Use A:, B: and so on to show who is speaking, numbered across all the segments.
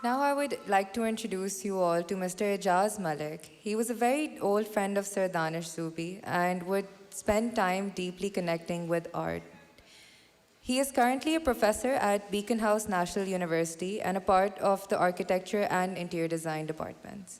A: Now I would like to introduce you all to Mr. Ijaz Malik. He was a very old friend of Sir Danish Zubi and would spend time deeply connecting with art. He is currently a professor at Beacon House National University and a part of the architecture and interior design departments.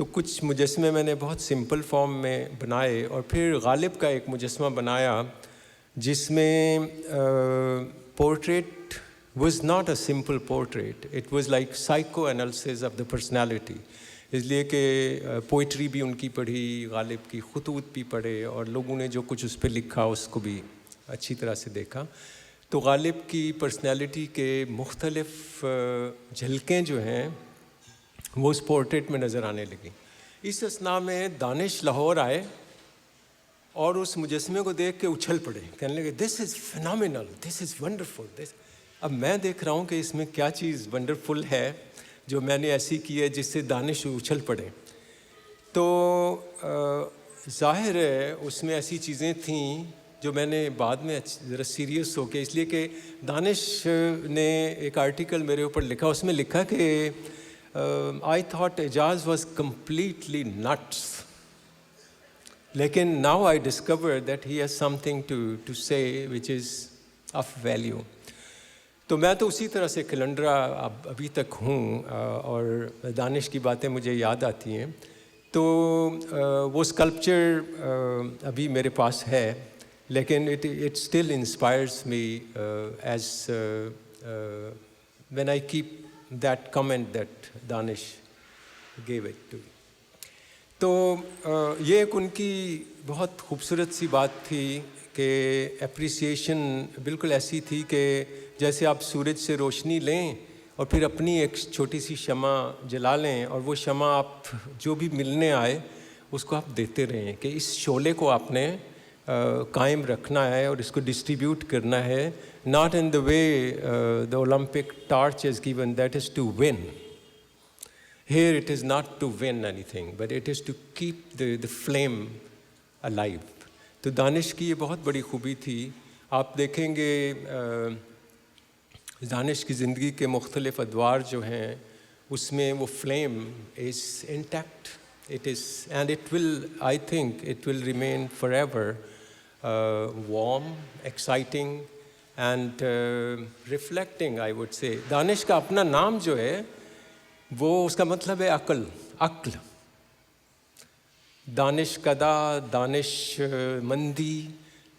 B: تو کچھ مجسمے میں نے بہت simple form میں بنائے اور پھر غالب کا ایک مجسمہ بنایا جس میں portrait was not a simple portrait, it was like psychoanalysis of the personality. اس لیے کہ پوئٹری بھی ان کی پڑھی, غالب کی خطوط بھی پڑھے اور لوگوں نے جو کچھ اس پہ لکھا اس کو بھی اچھی طرح سے دیکھا. تو غالب کی پرسنالٹی کے مختلف جھلکیں جو ہیں وہ اس پورٹریٹ میں نظر آنے لگیں. اس اثناء میں دانش لاہور آئے اور اس مجسمے کو دیکھ کے اچھل پڑے, کہنے لگے دس از فینامینل, دس از ونڈرفل. اب میں دیکھ رہا ہوں کہ اس میں کیا چیز ونڈرفل ہے جو میں نے ایسی کی ہے جس سے دانش اچھل پڑے. تو ظاہر ہے اس میں ایسی چیزیں تھیں جو میں نے بعد میں ذرا سیریس ہو کے, اس لیے کہ دانش نے ایک آرٹیکل میرے اوپر لکھا, اس میں لکھا کہ I thought Ejaz was completely nuts. لیکن now I discovered that he has something to say which is of value. تو میں تو اسی طرح سے کلنڈرا ابھی تک ہوں اور دانش کی باتیں مجھے یاد آتی ہیں. تو وہ اسکلپچر ابھی میرے پاس ہے, لیکن it still inspires me as when I keep that comment that Danish gave it to me. تو یہ ایک ان کی بہت خوبصورت سی بات تھی کہ اپریسیشن بالکل ایسی تھی کہ جیسے آپ سورج سے روشنی لیں اور پھر اپنی ایک چھوٹی سی شمع جلا لیں اور وہ شمع آپ جو بھی ملنے آئے اس کو آپ دیتے رہیں کہ اس شعلے کو آپ نے قائم رکھنا ہے اور اس کو ڈسٹریبیوٹ کرنا ہے. Not in the way the Olympic torch is given, that is to one. Here it is not to win anything, but it is to keep the flame alive. تو دانش کی یہ بہت بڑی خوبی تھی. آپ دیکھیں گے دانش کی زندگی کے مختلف ادوار جو ہیں اس میں وہ flame is intact. It is, and it will, I think, it will remain forever warm, exciting and reflecting, I would say. دانش کا اپنا نام جو ہے وہ اس کا مطلب ہے عقل. دانش کدا, دانش مندی,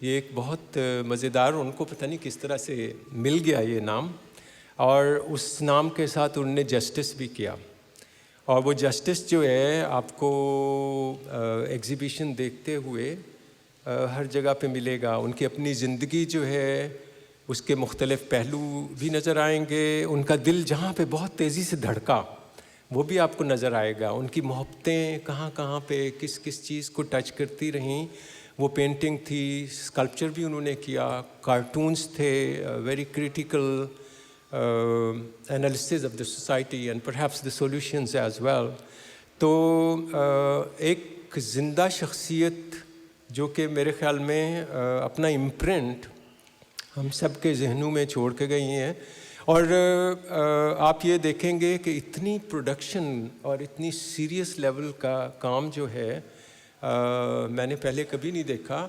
B: یہ ایک بہت مزیدار, ان کو پتہ نہیں کس طرح سے مل گیا یہ نام, اور اس نام کے ساتھ انہوں نے جسٹس بھی کیا. اور وہ جسٹس جو ہے آپ کو ایگزیبیشن دیکھتے ہوئے ہر جگہ پہ ملے گا. ان کی اپنی زندگی جو ہے اس کے مختلف پہلو بھی نظر آئیں گے. ان کا دل جہاں پہ بہت تیزی سے دھڑکا وہ بھی آپ کو نظر آئے گا. ان کی محبتیں کہاں کہاں پہ کس کس چیز کو ٹچ کرتی رہیں. وہ پینٹنگ تھی, اسکلپچر بھی انہوں نے کیا, کارٹونس تھے, very critical analysis of the society and perhaps the solutions as well. تو ایک زندہ شخصیت جو کہ میرے خیال میں اپنا امپرنٹ ہم سب کے ذہنوں میں چھوڑ کے گئی ہیں. اور آپ یہ دیکھیں گے کہ اتنی پروڈکشن اور اتنی سیریس لیول کا کام جو ہے میں نے پہلے کبھی نہیں دیکھا.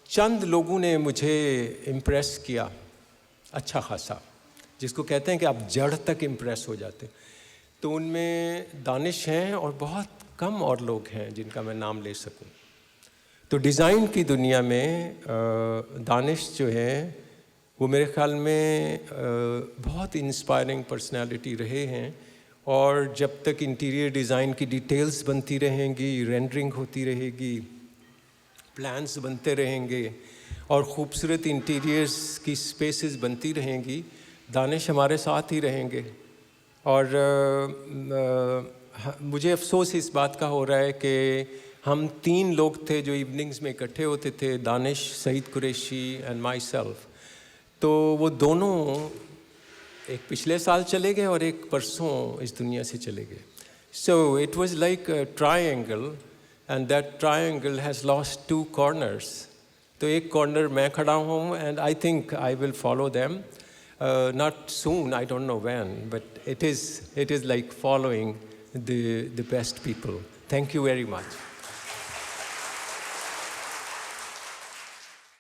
B: چند لوگوں نے مجھے امپریس کیا اچھا خاصا, جس کو کہتے ہیں کہ آپ جڑ تک امپریس ہو جاتے. تو ان میں دانش ہیں اور بہت کم اور لوگ ہیں جن کا میں نام لے سکوں. تو ڈیزائن کی دنیا میں دانش جو ہے وہ میرے خیال میں بہت انسپائرنگ پرسنالٹی رہے ہیں. اور جب تک انٹیریئر ڈیزائن کی ڈیٹیلز بنتی رہیں گی, رینڈرنگ ہوتی رہے گی, پلانس بنتے رہیں گے اور خوبصورت انٹیریئرز کی سپیسز بنتی رہیں گی, دانش ہمارے ساتھ ہی رہیں گے. اور مجھے افسوس اس بات کا ہو رہا ہے کہ ہم 3 لوگ تھے جو ایوننگز میں اکٹھے ہوتے تھے, دانش, سعید قریشی اینڈ مائی سیلف. تو وہ دونوں ایک پچھلے سال چلے گئے اور ایک پرسوں اس دنیا سے چلے گئے. So it was like a triangle and that triangle has lost 2 corners. تو ایک کارنر میں کھڑا ہوں and I think I will follow them, not soon, I don't know when, but it is like following the best people. Thank you very much.